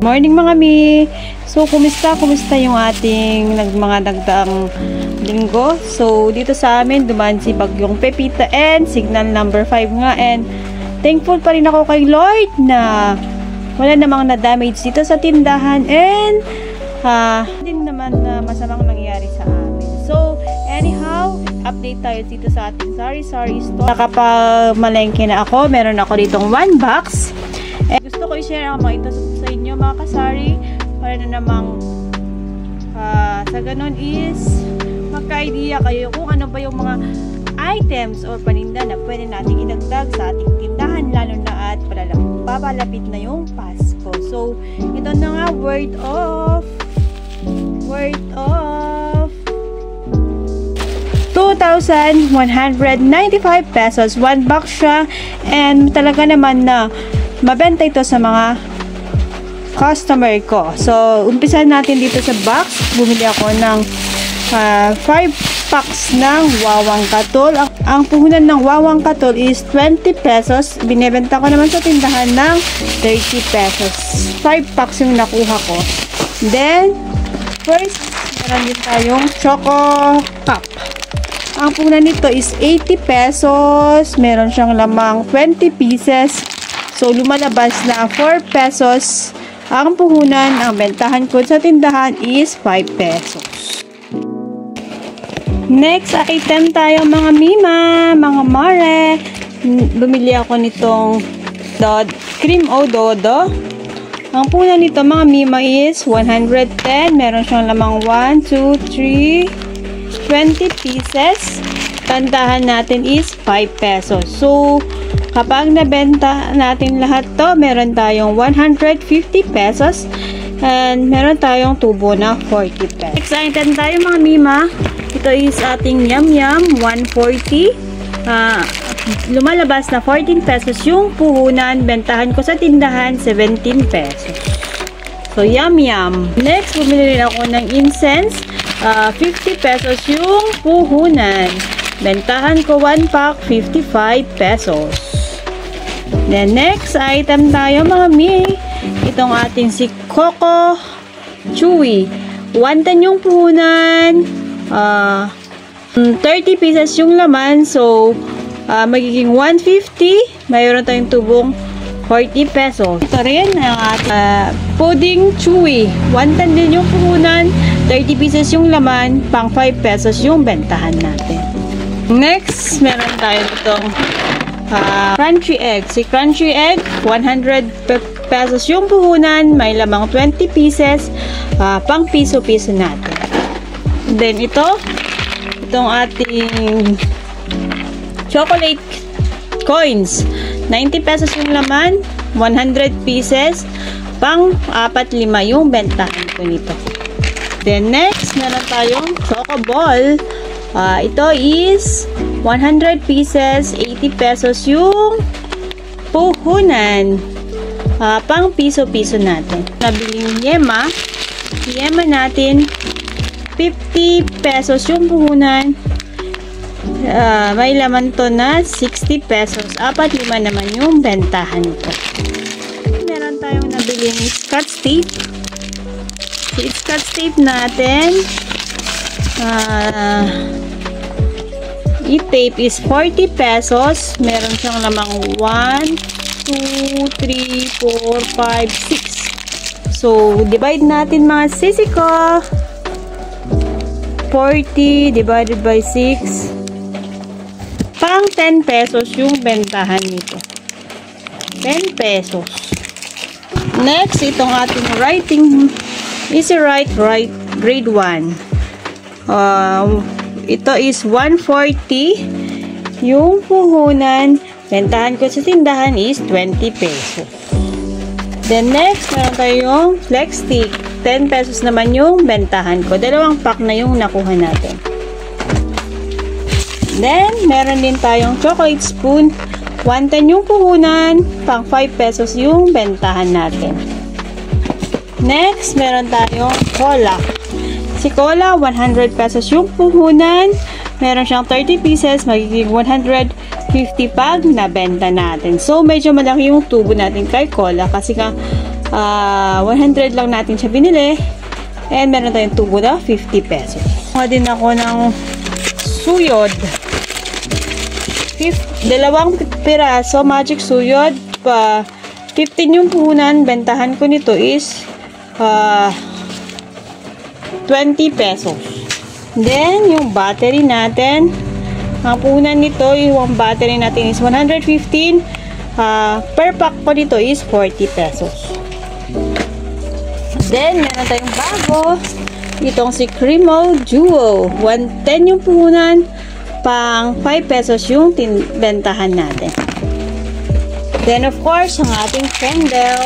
Morning mga mi! So, kumusta yung ating mga nagdaang linggo? So, dito sa amin, dumaan si Bagyong Pepita and signal number 5 nga. And thankful pa rin ako kay Lord na wala namang na-damage dito sa tindahan. And din naman na masamang nangyayari sa amin. So, anyhow, update tayo dito sa ating sari-sari store. Nakapamalengke na ako. Meron ako ditong 1 box. And gusto ko i-share ang mga ito sa inyo mga kasari para na namang sa ganun is magka-idea kayo kung ano ba yung mga items or paninda na pwede nating idagdag sa ating tindahan lalo na at papalapit na yung Pasko. So, ito na nga worth of 2,195 pesos. 1 box siya and talaga naman na mabenta ito sa mga customer ko. So, umpisahan natin dito sa box. Bumili ako ng 5 packs ng Wawang Katol. Ang puhunan ng Wawang Katol is 20 pesos. Binebenta ko naman sa tindahan ng 30 pesos. 5 packs yung nakuha ko. Then, first, meron din tayong Choco Cup. Ang puhunan nito is 80 pesos. Meron siyang lamang 20 pieces. So, lumalabas na 4 pesos. Ang puhunan, ang bentahan ko sa tindahan is 5 pesos. Next item tayo mga mima, mga mare. Bumili ako nitong cream o dodo. Ang puhunan nito mga mima is 110. Meron siyang lamang 1, 2, 3, 20 pieces. Tandahan natin is 5 pesos. So, kapag nabenta natin lahat to, meron tayong 150 pesos and meron tayong tubo na 40 pesos. Next item tayo mga mima. Ito is ating Yum Yum 140. Lumalabas na 14 pesos yung puhunan. Bentahan ko sa tindahan 17 pesos. So, Yum Yum. Next, bumili rin ako ng incense. 50 pesos yung puhunan. Bentahan ko 1 pack 55 pesos. Then next item tayo mga mi. Itong ating si Coco Chewy. 110 yung puhunan. 30 pieces yung laman. So, magiging 150. Mayroon tayong tubong 40 pesos. Ito rin ang ating pudding chewy. 110 din yung puhunan. 30 pieces yung laman. Pang 5 pesos yung bentahan natin. Next, meron tayo itong crunchy egg. Si crunchy egg, 100 pesos yung puhunan. May lamang 20 pieces. Pang piso-piso natin. Then, itong ating chocolate coins. 90 pesos yung laman. 100 pieces. Pang 4-5 yung bentahan ko nito. Then, next, meron tayong choco ball. Ito is 100 pieces, 80 pesos yung puhunan. Pang piso-piso natin. Nabiling yema. Yema natin, 50 pesos yung puhunan. May laman to na 60 pesos. 4-5 naman yung bentahan ko. Meron tayong nabiling scotch tape. Si scotch tape natin, i-tape is 40 pesos. Meron siyang lamang 1, 2, 3, 4, 5, 6. So, divide natin mga sisi ko. 40 divided by 6. Pang 10 pesos yung bentahan nito. 10 pesos. Next, itong ating writing Easy Write grade 1. Ito is 140 yung puhunan. Bentahan ko sa tindahan is 20 pesos. Then next, meron tayong flex stick. 10 pesos naman yung bentahan ko. 2 pack na yung nakuha natin. Then, meron din tayong chocolate spoon. 110 yung puhunan. Pang 5 pesos yung bentahan natin. Next, meron tayong cola. Si cola, 100 pesos yung puhunan. Meron siyang 30 pieces, magiging 150 pag na benta natin. So, medyo malaki yung tubo natin kay cola kasi 100 lang natin siya binili. And meron tayong tubo na 50 pesos. Kuha din ako ng suyod. 2 piraso, magic suyod. 15 yung puhunan. Bentahan ko nito is 20 pesos. Then, yung battery natin, ang puhunan nito, yung battery natin is 115. Per pack po nito is 40 pesos. Then, meron tayong bago. Itong si Cremo Duo. 110 yung puhunan. Pang 5 pesos yung bentahan natin. Then, of course, ang ating candle.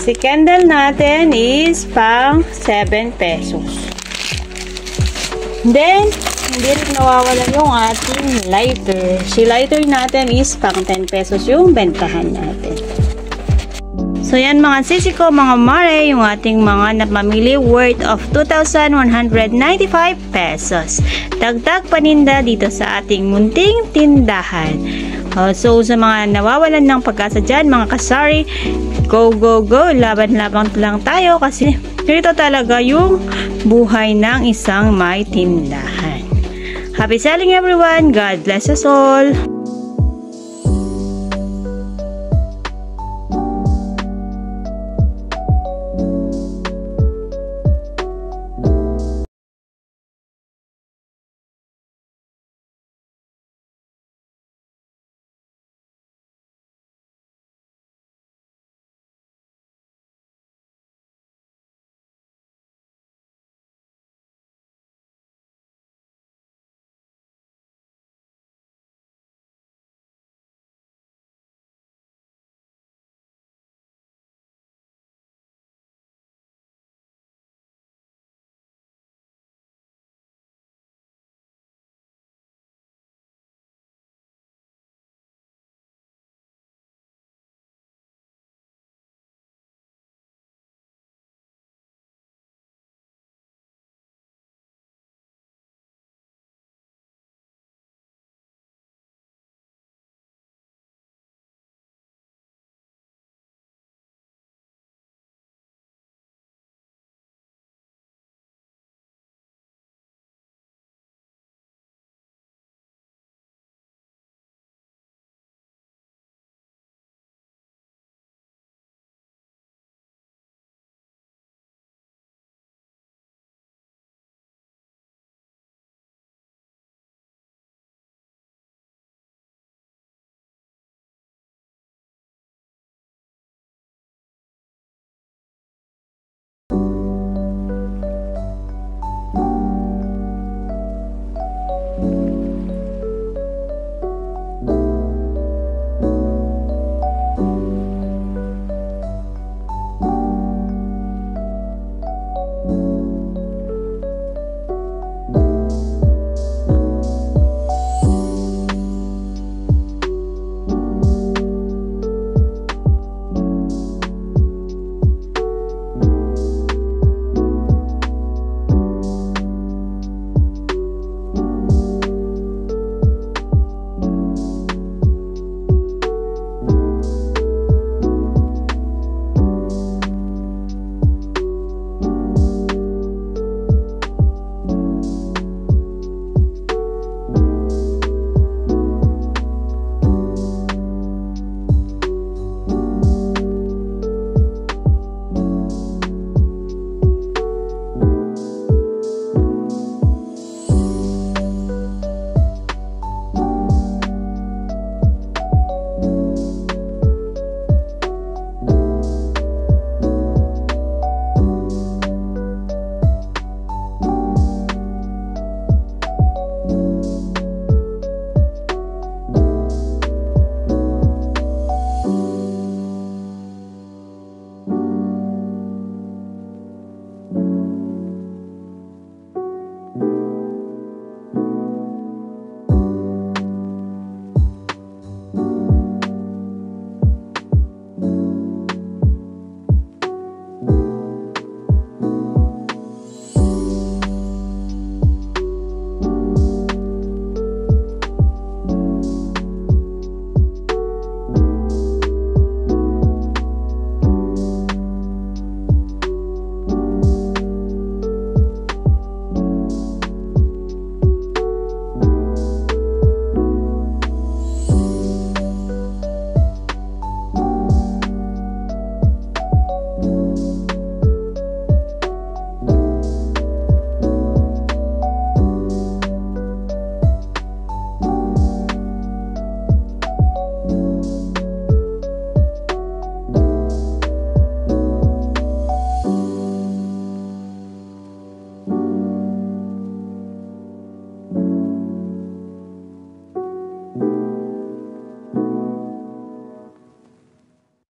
Si candle natin is pang 7 pesos. Then, hindi rin nawawala yung ating lighter. Si lighter natin is pang 10 pesos yung bentahan natin. So, yan mga sisi ko, mga mare, yung ating mga napamili worth of 2,195 pesos. Dagdag paninda dito sa ating munting tindahan. So, sa mga nawawalan ng pag-asa dyan, mga kasari, go, go, go! Laban-laban lang tayo kasi ito talaga yung buhay ng isang may tindahan. Happy selling everyone! God bless us all!